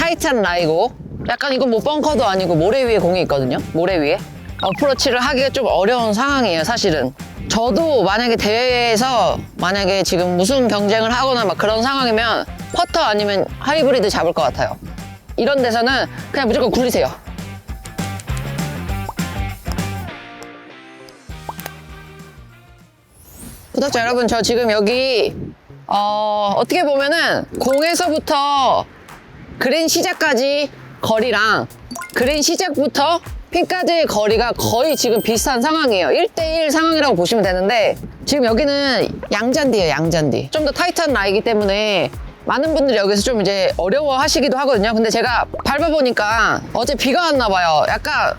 타이트한 라이고, 약간 이건 뭐 벙커도 아니고 모래 위에 공이 있거든요. 모래 위에 어프로치를 하기가 좀 어려운 상황이에요, 사실은. 저도 만약에 대회에서 만약에 지금 무슨 경쟁을 하거나 막 그런 상황이면 퍼터 아니면 하이브리드 잡을 것 같아요. 이런 데서는 그냥 무조건 굴리세요. 구독자 여러분, 저 지금 여기 어떻게 보면은 공에서부터 그린 시작까지 거리랑 그린 시작부터 핀까지의 거리가 거의 지금 비슷한 상황이에요. 1대1 상황이라고 보시면 되는데, 지금 여기는 양잔디예요, 양잔디. 좀 더 타이트한 라이기 때문에 많은 분들이 여기서 좀 이제 어려워 하시기도 하거든요. 근데 제가 밟아보니까 어제 비가 왔나 봐요. 약간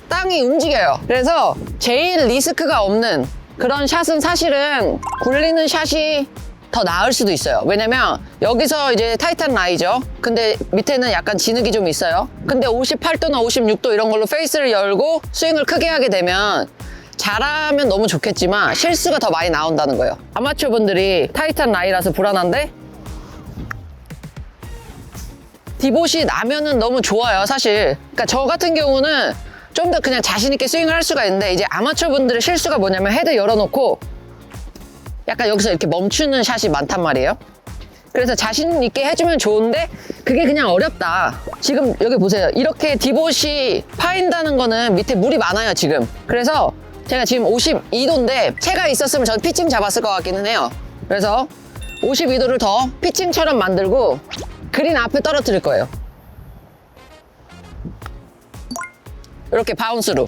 땅이 움직여요. 그래서 제일 리스크가 없는 그런 샷은 사실은 굴리는 샷이 더 나을 수도 있어요. 왜냐면 여기서 이제 타이트한 라이죠. 근데 밑에는 약간 진흙이 좀 있어요. 근데 58도나 56도 이런 걸로 페이스를 열고 스윙을 크게 하게 되면 잘하면 너무 좋겠지만 실수가 더 많이 나온다는 거예요. 아마추어 분들이 타이트한 라이라서 불안한데 디봇이 나면은 너무 좋아요, 사실. 그러니까 저 같은 경우는 좀 더 그냥 자신 있게 스윙을 할 수가 있는데, 이제 아마추어 분들의 실수가 뭐냐면 헤드 열어놓고 약간 여기서 이렇게 멈추는 샷이 많단 말이에요. 그래서 자신 있게 해주면 좋은데 그게 그냥 어렵다. 지금 여기 보세요. 이렇게 디봇이 파인다는 거는 밑에 물이 많아요, 지금. 그래서 제가 지금 52도인데 채가 있었으면 전 피칭 잡았을 것 같기는 해요. 그래서 52도를 더 피칭처럼 만들고 그린 앞에 떨어뜨릴 거예요. 이렇게 바운스로.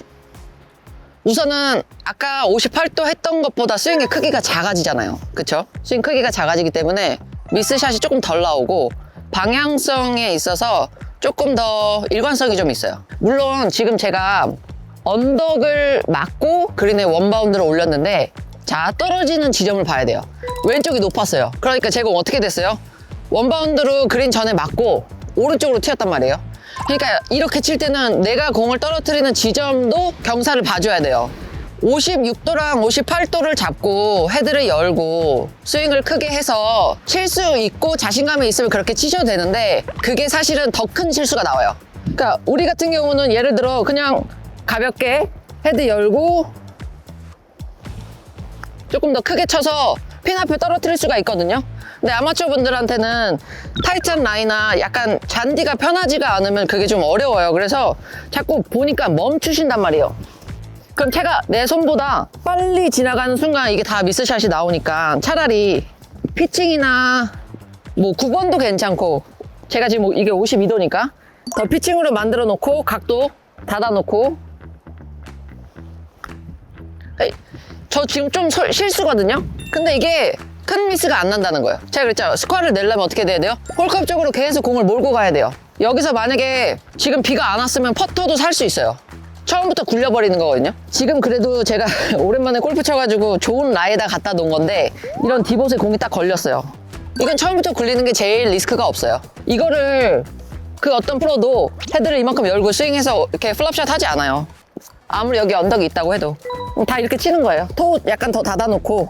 우선은 아까 58도 했던 것보다 스윙의 크기가 작아지잖아요. 그쵸? 스윙 크기가 작아지기 때문에 미스샷이 조금 덜 나오고 방향성에 있어서 조금 더 일관성이 좀 있어요. 물론 지금 제가 언덕을 맞고 그린에 원바운드를 올렸는데, 자, 떨어지는 지점을 봐야 돼요. 왼쪽이 높았어요. 그러니까 제 공 어떻게 됐어요? 원바운드로 그린 전에 맞고 오른쪽으로 튀었단 말이에요. 그러니까 이렇게 칠 때는 내가 공을 떨어뜨리는 지점도 경사를 봐줘야 돼요. 56도랑 58도를 잡고 헤드를 열고 스윙을 크게 해서 칠 수 있고 자신감이 있으면 그렇게 치셔도 되는데, 그게 사실은 더 큰 실수가 나와요. 그러니까 우리 같은 경우는 예를 들어 그냥 가볍게 헤드 열고 조금 더 크게 쳐서 핀 앞에 떨어뜨릴 수가 있거든요. 근데 아마추어 분들한테는 타이트한 라이나 약간 잔디가 편하지가 않으면 그게 좀 어려워요. 그래서 자꾸 보니까 멈추신단 말이에요. 그럼 제가 내 손보다 빨리 지나가는 순간 이게 다 미스샷이 나오니까 차라리 피칭이나 뭐 9번도 괜찮고, 제가 지금 이게 52도니까 더 피칭으로 만들어 놓고 각도 닫아 놓고. 저 지금 좀 실수거든요. 근데 이게 큰 미스가 안 난다는 거예요. 제가 그랬죠. 스코어를 내려면 어떻게 돼야 돼요? 홀컵 쪽으로 계속 공을 몰고 가야 돼요. 여기서 만약에 지금 비가 안 왔으면 퍼터도 살 수 있어요. 처음부터 굴려버리는 거거든요. 지금 그래도 제가 오랜만에 골프 쳐가지고 좋은 라이에다 갖다 놓은 건데, 이런 디봇에 공이 딱 걸렸어요. 이건 처음부터 굴리는 게 제일 리스크가 없어요. 이거를 그 어떤 프로도 헤드를 이만큼 열고 스윙해서 이렇게 플랍샷 하지 않아요. 아무리 여기 언덕이 있다고 해도 다 이렇게 치는 거예요. 토 약간 더 닫아놓고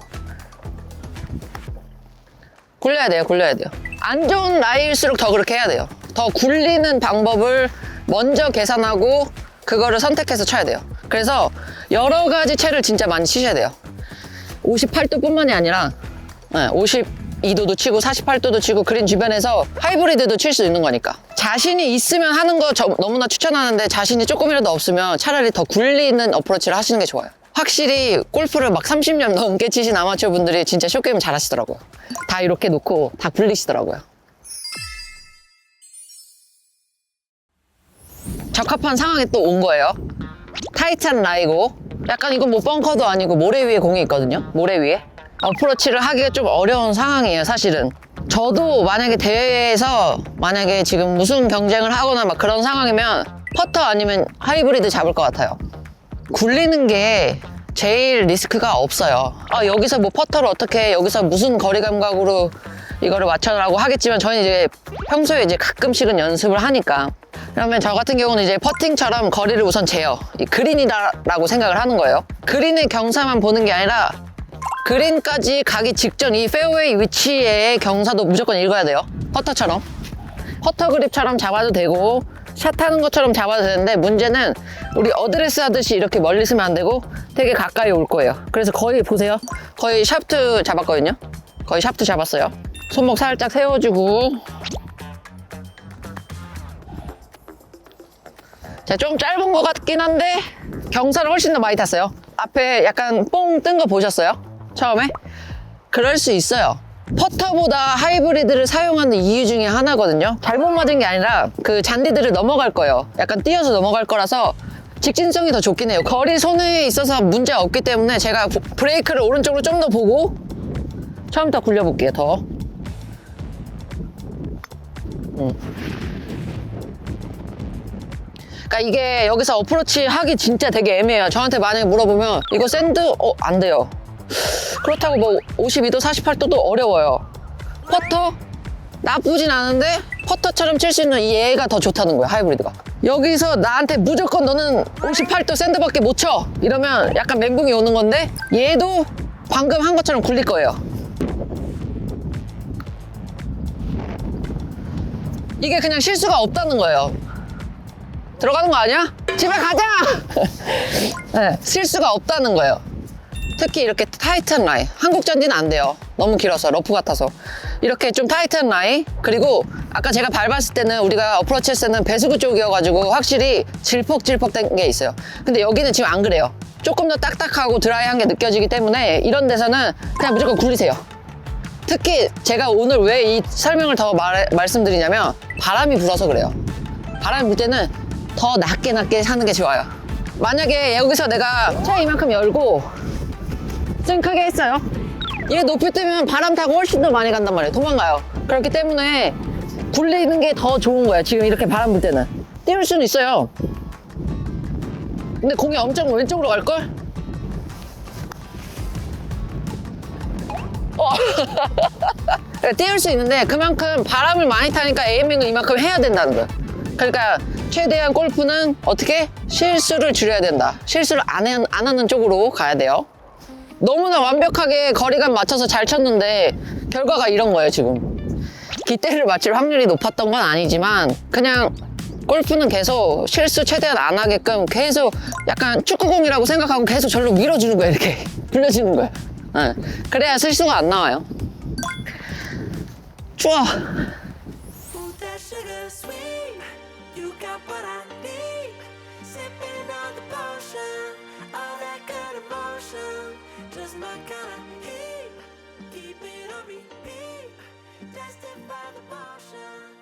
굴려야 돼요, 굴려야 돼요. 안 좋은 라이일수록 더 그렇게 해야 돼요. 더 굴리는 방법을 먼저 계산하고 그거를 선택해서 쳐야 돼요. 그래서 여러 가지 채를 진짜 많이 치셔야 돼요. 58도 뿐만이 아니라 52도도 치고 48도도 치고 그린 주변에서 하이브리드도 칠 수 있는 거니까. 자신이 있으면 하는 거 너무나 추천하는데, 자신이 조금이라도 없으면 차라리 더 굴리는 어프로치를 하시는 게 좋아요. 확실히 골프를 막 30년 넘게 치신 아마추어 분들이 진짜 숏게임 잘 하시더라고요. 다 이렇게 놓고 다 굴리시더라고요. 적합한 상황에 또 온 거예요. 타이트한 라이고, 약간 이건 뭐 벙커도 아니고 모래 위에 공이 있거든요. 모래 위에 어프로치를 하기가 좀 어려운 상황이에요, 사실은. 저도 만약에 대회에서 만약에 지금 무슨 경쟁을 하거나 막 그런 상황이면 퍼터 아니면 하이브리드 잡을 것 같아요. 굴리는 게 제일 리스크가 없어요. 여기서 뭐 퍼터를 어떻게 해, 여기서 무슨 거리 감각으로 이거를 맞춰라고 하겠지만, 저는 이제 평소에 이제 가끔씩은 연습을 하니까. 그러면 저 같은 경우는 이제 퍼팅처럼 거리를 우선 재요. 이 그린이다라고 생각을 하는 거예요. 그린의 경사만 보는 게 아니라 그린까지 가기 직전 이 페어웨이 위치의 경사도 무조건 읽어야 돼요. 퍼터처럼. 퍼터 그립처럼 잡아도 되고 샷 하는 것처럼 잡아도 되는데, 문제는 우리 어드레스 하듯이 이렇게 멀리 쓰면 안 되고 되게 가까이 올 거예요. 그래서 거의 보세요, 거의 샤프트 잡았거든요. 거의 샤프트 잡았어요. 손목 살짝 세워주고. 자, 좀 짧은 것 같긴 한데 경사를 훨씬 더 많이 탔어요. 앞에 약간 뽕 뜬 거 보셨어요? 처음에? 그럴 수 있어요. 퍼터보다 하이브리드를 사용하는 이유 중에 하나거든요. 잘못 맞은 게 아니라 그 잔디들을 넘어갈 거예요. 약간 뛰어서 넘어갈 거라서 직진성이 더 좋긴 해요. 거리 손해에 있어서 문제 없기 때문에 제가 브레이크를 오른쪽으로 좀 더 보고 처음부터 굴려볼게요. 더. 그러니까 이게 여기서 어프로치 하기 진짜 되게 애매해요. 저한테 만약에 물어보면 이거 샌드? 안 돼요. 그렇다고 뭐 52도 48도도 어려워요. 퍼터? 나쁘진 않은데 퍼터처럼 칠 수 있는 이 얘가 더 좋다는 거야, 하이브리드가. 여기서 나한테 무조건 너는 58도 샌드밖에 못 쳐 이러면 약간 멘붕이 오는 건데, 얘도 방금 한 것처럼 굴릴 거예요. 이게 그냥 실수가 없다는 거예요. 들어가는 거 아니야? 집에 가자! 네, 실수가 없다는 거예요. 특히 이렇게 타이트한 라인. 한국 잔디는 안 돼요. 너무 길어서, 러프 같아서. 이렇게 좀 타이트한 라인. 그리고 아까 제가 밟았을 때는, 우리가 어프로치 했을 때는 배수구 쪽이어가지고 확실히 질퍽질퍽 된 게 있어요. 근데 여기는 지금 안 그래요. 조금 더 딱딱하고 드라이한 게 느껴지기 때문에 이런 데서는 그냥 무조건 굴리세요. 특히 제가 오늘 왜 이 설명을 더 말씀드리냐면, 바람이 불어서 그래요. 바람이 불 때는 더 낮게 하는 게 좋아요. 만약에 여기서 내가 차 이만큼 열고 좀 크게 했어요. 얘 높이 뜨면 바람 타고 훨씬 더 많이 간단 말이에요. 도망가요. 그렇기 때문에 굴리는 게 더 좋은 거예요. 지금 이렇게 바람 불 때는. 띄울 수는 있어요. 근데 공이 엄청 왼쪽으로 갈걸? 띄울 수 있는데 그만큼 바람을 많이 타니까 에이밍을 이만큼 해야 된다는 거예요. 그러니까 최대한 골프는 어떻게? 실수를 줄여야 된다. 실수를 안 하는 쪽으로 가야 돼요. 너무나 완벽하게 거리감 맞춰서 잘 쳤는데 결과가 이런 거예요. 지금 깃대를 맞출 확률이 높았던 건 아니지만, 그냥 골프는 계속 실수 최대한 안 하게끔 계속 약간 축구공이라고 생각하고 계속 절로 밀어주는 거예요. 이렇게 불려주는 거예요. 네. 그래야 실수가 안 나와요. 추워. You got what I need. Sipping on the potion, all that good emotion, just my kind of heat. Keep it on repeat, tested by the motion.